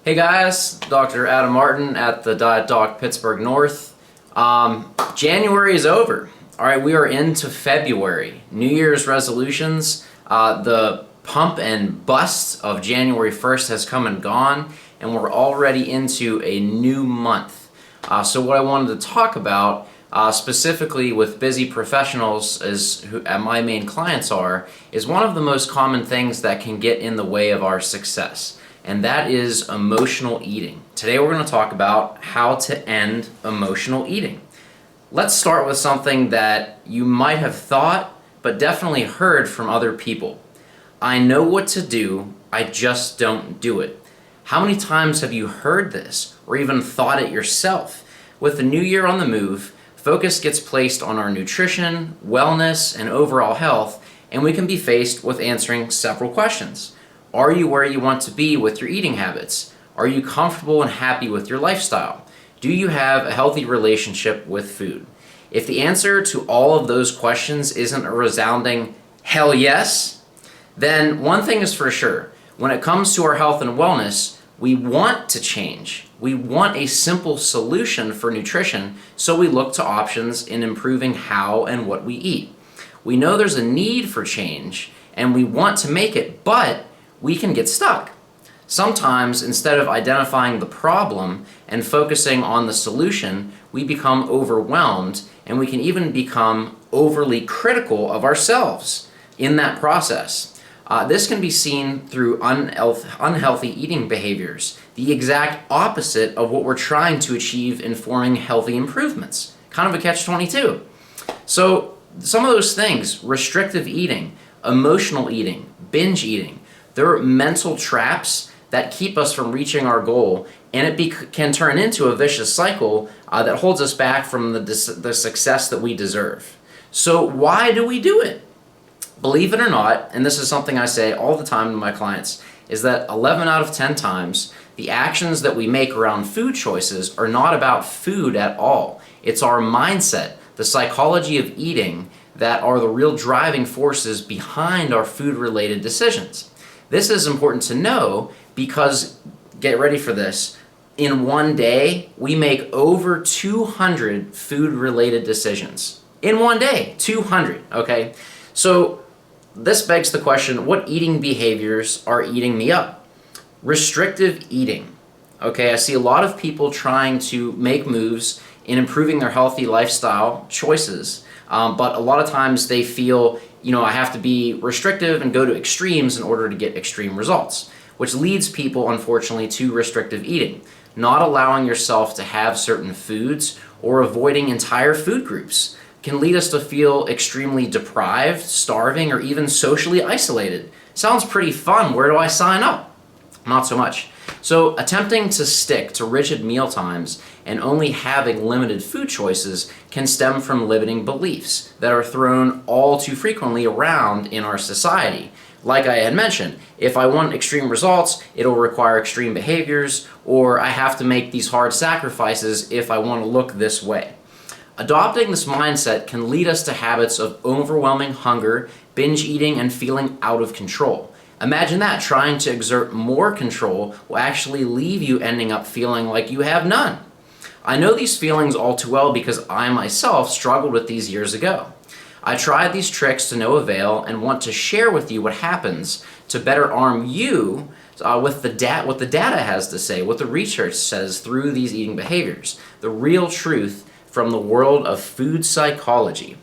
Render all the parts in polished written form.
Hey guys, Dr. Adam Martin at the Diet Doc Pittsburgh North. January is over. All right, we are into February. New Year's resolutions. The pump and bust of January 1st has come and gone, and we're already into a new month. So what I wanted to talk about specifically with busy professionals, is who my main clients are, is one of the most common things that can get in the way of our success, and that is emotional eating. Today we're going to talk about how to end emotional eating. Let's start with something that you might have thought, but definitely heard from other people. I know what to do, I just don't do it. How many times have you heard this, or even thought it yourself? With the new year on the move, focus gets placed on our nutrition, wellness, and overall health, and we can be faced with answering several questions. Are you where you want to be with your eating habits? Are you comfortable and happy with your lifestyle? Do you have a healthy relationship with food? If the answer to all of those questions isn't a resounding hell yes, then one thing is for sure. When it comes to our health and wellness, we want to change. We want a simple solution for nutrition, so we look to options in improving how and what we eat. We know there's a need for change, and we want to make it, but we can get stuck. Sometimes, instead of identifying the problem and focusing on the solution, we become overwhelmed, and we can even become overly critical of ourselves in that process. This can be seen through unhealthy eating behaviors, the exact opposite of what we're trying to achieve in forming healthy improvements. Kind of a catch-22. So some of those things, restrictive eating, emotional eating, binge eating, they're mental traps that keep us from reaching our goal, and it can turn into a vicious cycle that holds us back from the success that we deserve. So why do we do it? Believe it or not, and this is something I say all the time to my clients, is that 11 out of 10 times, the actions that we make around food choices are not about food at all. It's our mindset, the psychology of eating, that are the real driving forces behind our food-related decisions. This is important to know because, get ready for this, in one day, we make over 200 food-related decisions. In one day, 200, okay? So this begs the question, what eating behaviors are eating me up? Restrictive eating. Okay, I see a lot of people trying to make moves in improving their healthy lifestyle choices, but a lot of times they feel, I have to be restrictive and go to extremes in order to get extreme results, which leads people, unfortunately, to restrictive eating. Not allowing yourself to have certain foods or avoiding entire food groups can lead us to feel extremely deprived, starving, or even socially isolated. Sounds pretty fun. Where do I sign up? Not so much. So attempting to stick to rigid meal times and only having limited food choices can stem from limiting beliefs that are thrown all too frequently around in our society. Like I had mentioned, if I want extreme results, it'll require extreme behaviors, or I have to make these hard sacrifices if I want to look this way. Adopting this mindset can lead us to habits of overwhelming hunger, binge eating, and feeling out of control. Imagine that, trying to exert more control will actually leave you ending up feeling like you have none. I know these feelings all too well because I myself struggled with these years ago. I tried these tricks to no avail and want to share with you what happens to better arm you with what the data has to say, what the research says through these eating behaviors, the real truth from the world of food psychology.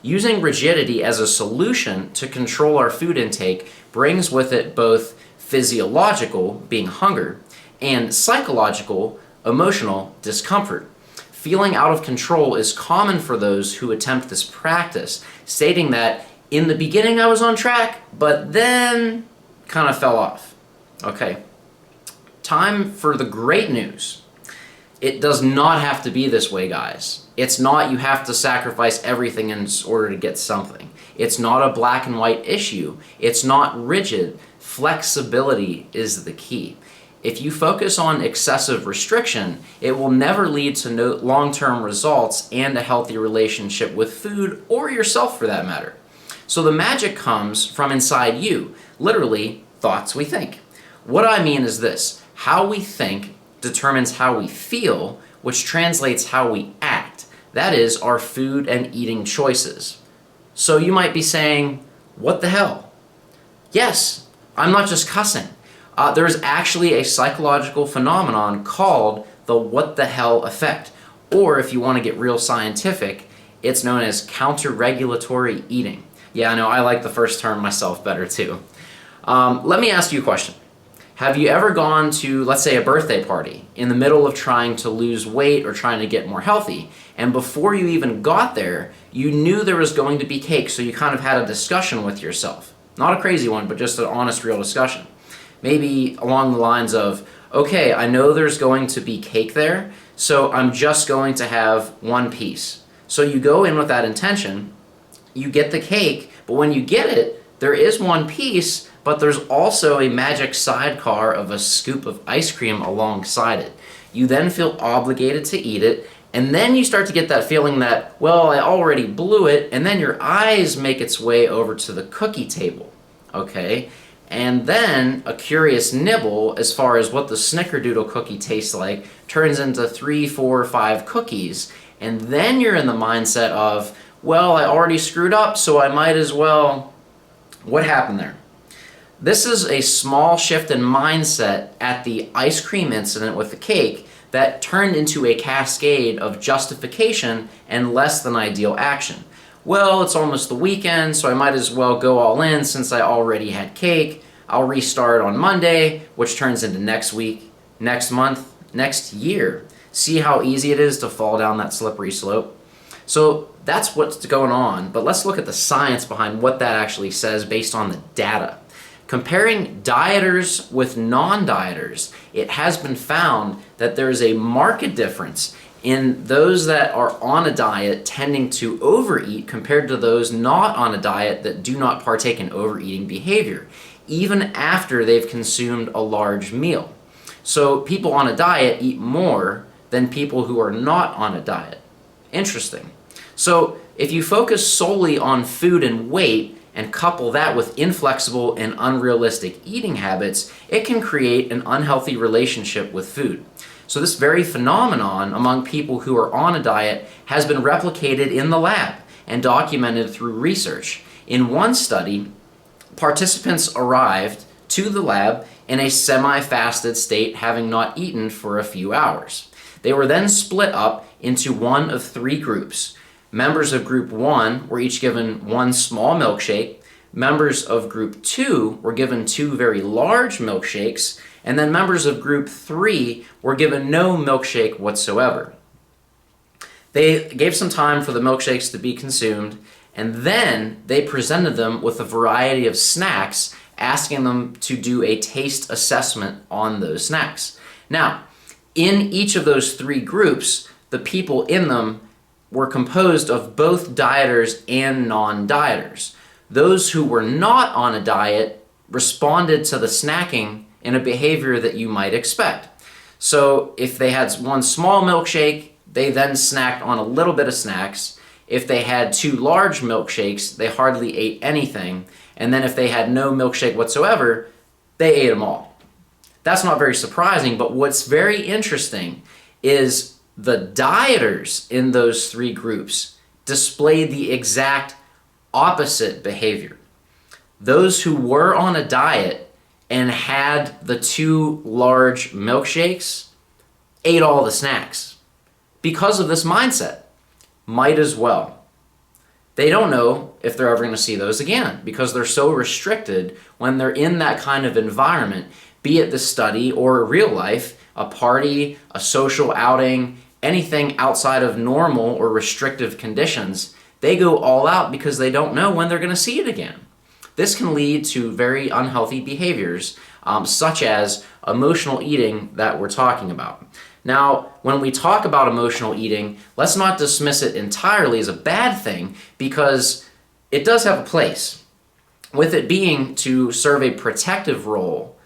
Using rigidity as a solution to control our food intake brings with it both physiological, being hunger, and psychological, emotional discomfort. Feeling out of control is common for those who attempt this practice, stating that in the beginning I was on track, but then kind of fell off. Okay, time for the great news. It does not have to be this way, guys. It's not you have to sacrifice everything in order to get something. It's not a black and white issue. It's not rigid. Flexibility is the key. If you focus on excessive restriction, it will never lead to long-term results and a healthy relationship with food or yourself for that matter. So the magic comes from inside you, literally thoughts we think. What I mean is this: How we think determines how we feel, which translates how we act. That is, our food and eating choices. So you might be saying, what the hell? Yes, I'm not just cussing. There's actually a psychological phenomenon called the what the hell effect. Or if you want to get real scientific, it's known as counter-regulatory eating. Yeah, I know, I like the first term myself better too. Let me ask you a question. Have you ever gone to, let's say, a birthday party in the middle of trying to lose weight or trying to get more healthy, and before you even got there, you knew there was going to be cake, so you kind of had a discussion with yourself? Not a crazy one, but just an honest, real discussion. Maybe along the lines of, okay, I know there's going to be cake there, so I'm just going to have one piece. So you go in with that intention, you get the cake, but when you get it, there is one piece, but there's also a magic sidecar of a scoop of ice cream alongside it. You then feel obligated to eat it, and then you start to get that feeling that, well, I already blew it, and then your eyes make its way over to the cookie table, okay? And then a curious nibble as far as what the snickerdoodle cookie tastes like turns into 3, 4, 5 cookies, and then you're in the mindset of, well, I already screwed up, so I might as well. What happened there? This is a small shift in mindset at the ice cream incident with the cake that turned into a cascade of justification and less than ideal action. Well, it's almost the weekend, so I might as well go all in since I already had cake. I'll restart on Monday, which turns into next week, next month, next year. See how easy it is to fall down that slippery slope? So that's what's going on, but let's look at the science behind what that actually says based on the data. Comparing dieters with non-dieters, it has been found that there is a marked difference in those that are on a diet tending to overeat compared to those not on a diet that do not partake in overeating behavior, even after they've consumed a large meal. So people on a diet eat more than people who are not on a diet. Interesting. So if you focus solely on food and weight and couple that with inflexible and unrealistic eating habits, it can create an unhealthy relationship with food. So this very phenomenon among people who are on a diet has been replicated in the lab and documented through research. In one study, participants arrived to the lab in a semi-fasted state, having not eaten for a few hours. They were then split up into one of 3 groups. Members of group 1 were each given 1 small milkshake. Members of group 2 were given 2 very large milkshakes. And then members of group 3 were given no milkshake whatsoever. They gave some time for the milkshakes to be consumed, and then they presented them with a variety of snacks, asking them to do a taste assessment on those snacks. Now, in each of those 3 groups, the people in them were composed of both dieters and non-dieters. Those who were not on a diet responded to the snacking in a behavior that you might expect. So if they had 1 small milkshake, they then snacked on a little bit of snacks. If they had 2 large milkshakes, they hardly ate anything. And then if they had no milkshake whatsoever, they ate them all. That's not very surprising, but what's very interesting is the dieters in those 3 groups displayed the exact opposite behavior. Those who were on a diet and had the 2 large milkshakes ate all the snacks because of this mindset. Might as well. They don't know if they're ever going to see those again because they're so restricted when they're in that kind of environment, be it the study or real life, a party, a social outing, anything outside of normal or restrictive conditions. They go all out because they don't know when they're going to see it again. This can lead to very unhealthy behaviors, such as emotional eating that we're talking about. Now, when we talk about emotional eating, let's not dismiss it entirely as a bad thing because it does have a place, with it being to serve a protective role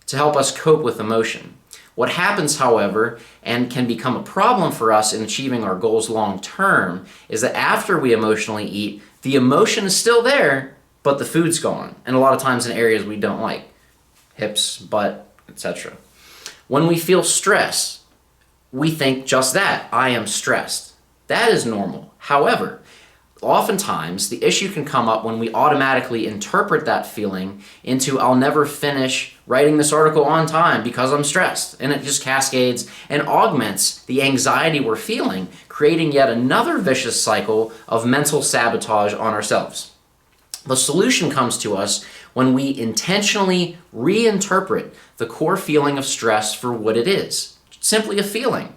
to help us cope with emotion. What happens, however, and can become a problem for us in achieving our goals long term, is that after we emotionally eat, the emotion is still there, but the food's gone, and a lot of times in areas we don't like, hips, butt, etc. When we feel stress, we think just that, I am stressed. That is normal. However, oftentimes the issue can come up when we automatically interpret that feeling into I'll never finish writing this article on time because I'm stressed. And it just cascades and augments the anxiety we're feeling, creating yet another vicious cycle of mental sabotage on ourselves. The solution comes to us when we intentionally reinterpret the core feeling of stress for what it is, simply a feeling.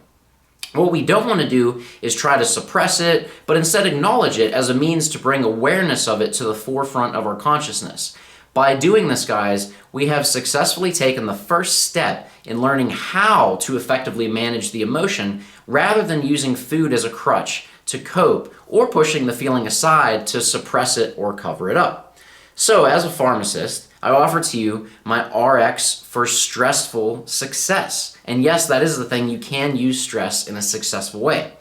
What we don't want to do is try to suppress it, but instead acknowledge it as a means to bring awareness of it to the forefront of our consciousness. By doing this, guys, we have successfully taken the first step in learning how to effectively manage the emotion rather than using food as a crutch to cope or pushing the feeling aside to suppress it or cover it up. So, as a pharmacist, I offer to you my RX for stressful success. And yes, that is the thing, you can use stress in a successful way.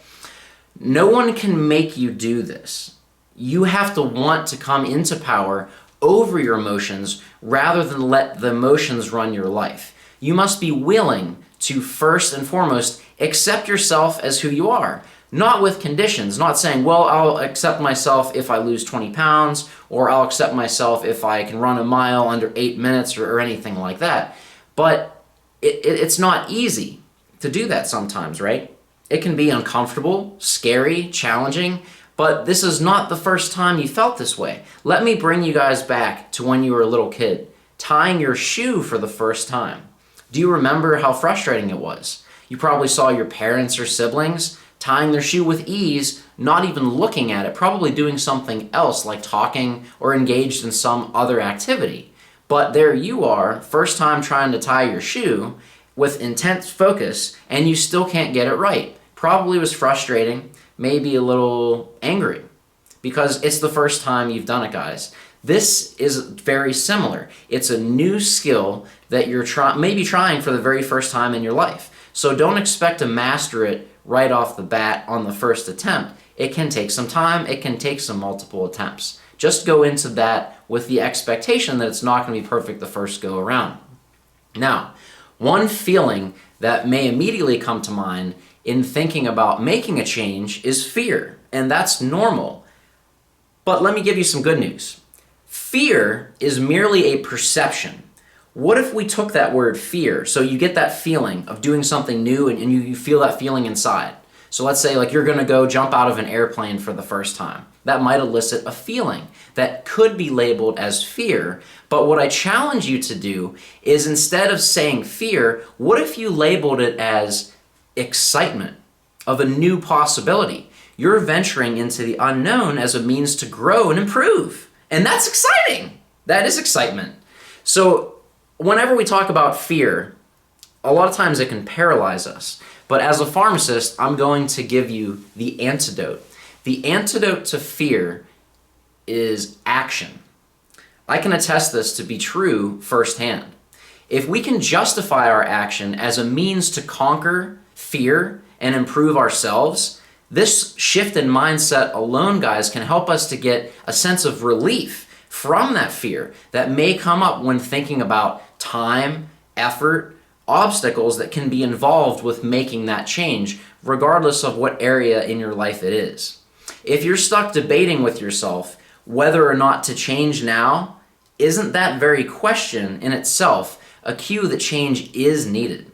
No one can make you do this. You have to want to come into power over your emotions rather than let the emotions run your life. You must be willing to first and foremost accept yourself as who you are. Not with conditions, not saying, well, I'll accept myself if I lose 20 pounds, or I'll accept myself if I can run a mile under 8 minutes or anything like that. But it's not easy to do that sometimes, right? It can be uncomfortable, scary, challenging, but this is not the first time you felt this way. Let me bring you guys back to when you were a little kid, tying your shoe for the first time. Do you remember how frustrating it was? You probably saw your parents or siblings tying their shoe with ease, not even looking at it, probably doing something else like talking or engaged in some other activity. But there you are, first time trying to tie your shoe with intense focus, and you still can't get it right. Probably was frustrating, maybe a little angry, because it's the first time you've done it, guys. This is very similar. It's a new skill that you're maybe trying for the very first time in your life. So don't expect to master it right off the bat on the first attempt. It can take some time. It can take some multiple attempts. Just go into that with the expectation that it's not going to be perfect the first go around. Now, one feeling that may immediately come to mind in thinking about making a change is fear, and that's normal. But let me give you some good news. Fear is merely a perception. What if we took that word fear, so you get that feeling of doing something new and you feel that feeling inside. So let's say like you're going to go jump out of an airplane for the first time. That might elicit a feeling that could be labeled as fear, but what I challenge you to do is instead of saying fear, what if you labeled it as excitement of a new possibility? You're venturing into the unknown as a means to grow and improve. And that's exciting. That is excitement. So whenever we talk about fear, a lot of times it can paralyze us. But as a pharmacist, I'm going to give you the antidote. The antidote to fear is action. I can attest this to be true firsthand. If we can justify our action as a means to conquer fear and improve ourselves, this shift in mindset alone, guys, can help us to get a sense of relief from that fear that may come up when thinking about time, effort, obstacles that can be involved with making that change, regardless of what area in your life it is. If you're stuck debating with yourself whether or not to change now, isn't that very question in itself a cue that change is needed?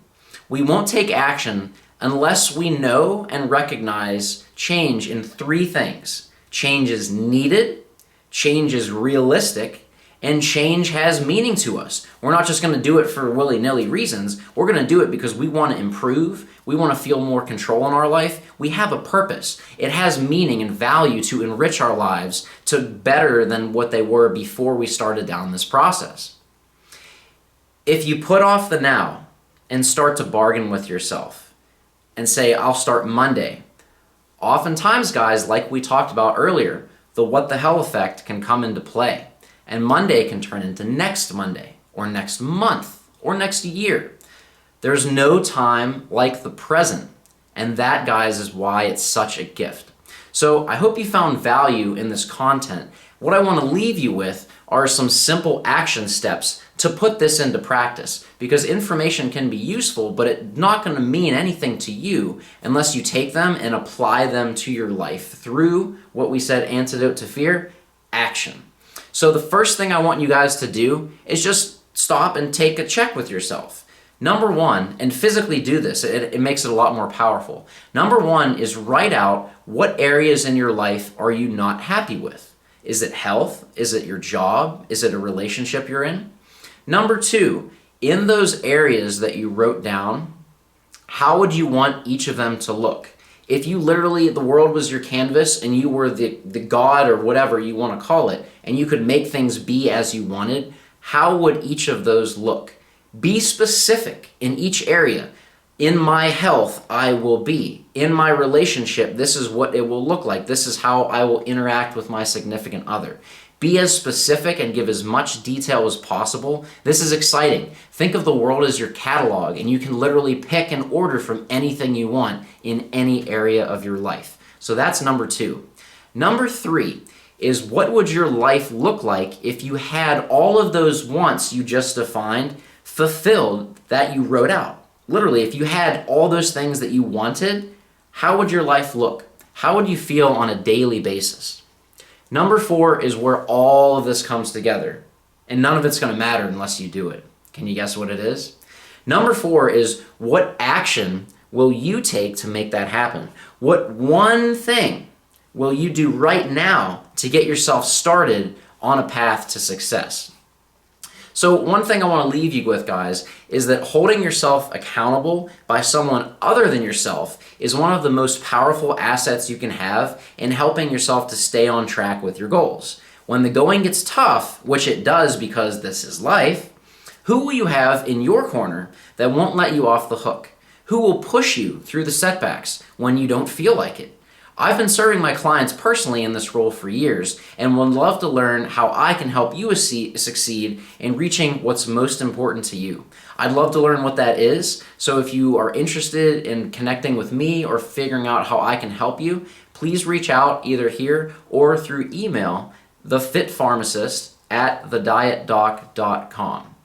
We won't take action unless we know and recognize change in three things. Change is needed, change is realistic, and change has meaning to us. We're not just going to do it for willy-nilly reasons. We're going to do it because we want to improve. We want to feel more control in our life. We have a purpose. It has meaning and value to enrich our lives to better than what they were before we started down this process. If you put off the now and start to bargain with yourself and say, I'll start Monday, oftentimes, guys, like we talked about earlier, the what the hell effect can come into play. And Monday can turn into next Monday, or next month, or next year. There's no time like the present. And that, guys, is why it's such a gift. So I hope you found value in this content. What I want to leave you with are some simple action steps to put this into practice, because information can be useful, but it's not going to mean anything to you unless you take them and apply them to your life through what we said, antidote to fear, action. So the first thing I want you guys to do is just stop and take a check with yourself. Number one, and physically do this, it makes it a lot more powerful. Number one is write out what areas in your life are you not happy with. Is it health? Is it your job? Is it a relationship you're in? Number two, in those areas that you wrote down, how would you want each of them to look? If you literally, the world was your canvas and you were the god or whatever you want to call it, and you could make things be as you wanted, how would each of those look? Be specific in each area. In my health, I will be. In my relationship, this is what it will look like. This is how I will interact with my significant other. Be as specific and give as much detail as possible. This is exciting. Think of the world as your catalog, and you can literally pick and order from anything you want in any area of your life. So that's number two. Number three is, what would your life look like if you had all of those wants you just defined fulfilled that you wrote out? Literally, if you had all those things that you wanted, how would your life look? How would you feel on a daily basis? Number four is where all of this comes together, and none of it's going to matter unless you do it. Can you guess what it is? Number four is, what action will you take to make that happen? What one thing will you do right now to get yourself started on a path to success? So one thing I want to leave you with, guys, is that holding yourself accountable by someone other than yourself is one of the most powerful assets you can have in helping yourself to stay on track with your goals. When the going gets tough, which it does because this is life, who will you have in your corner that won't let you off the hook? Who will push you through the setbacks when you don't feel like it? I've been serving my clients personally in this role for years and would love to learn how I can help you succeed in reaching what's most important to you. I'd love to learn what that is, so if you are interested in connecting with me or figuring out how I can help you, please reach out either here or through email, thefitpharmacist@thedietdoc.com.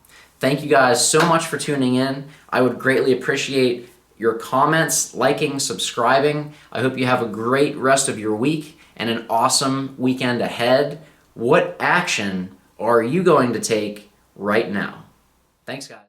Thank you guys so much for tuning in. I would greatly appreciate your comments, liking, subscribing. I hope you have a great rest of your week and an awesome weekend ahead. What action are you going to take right now? Thanks, guys.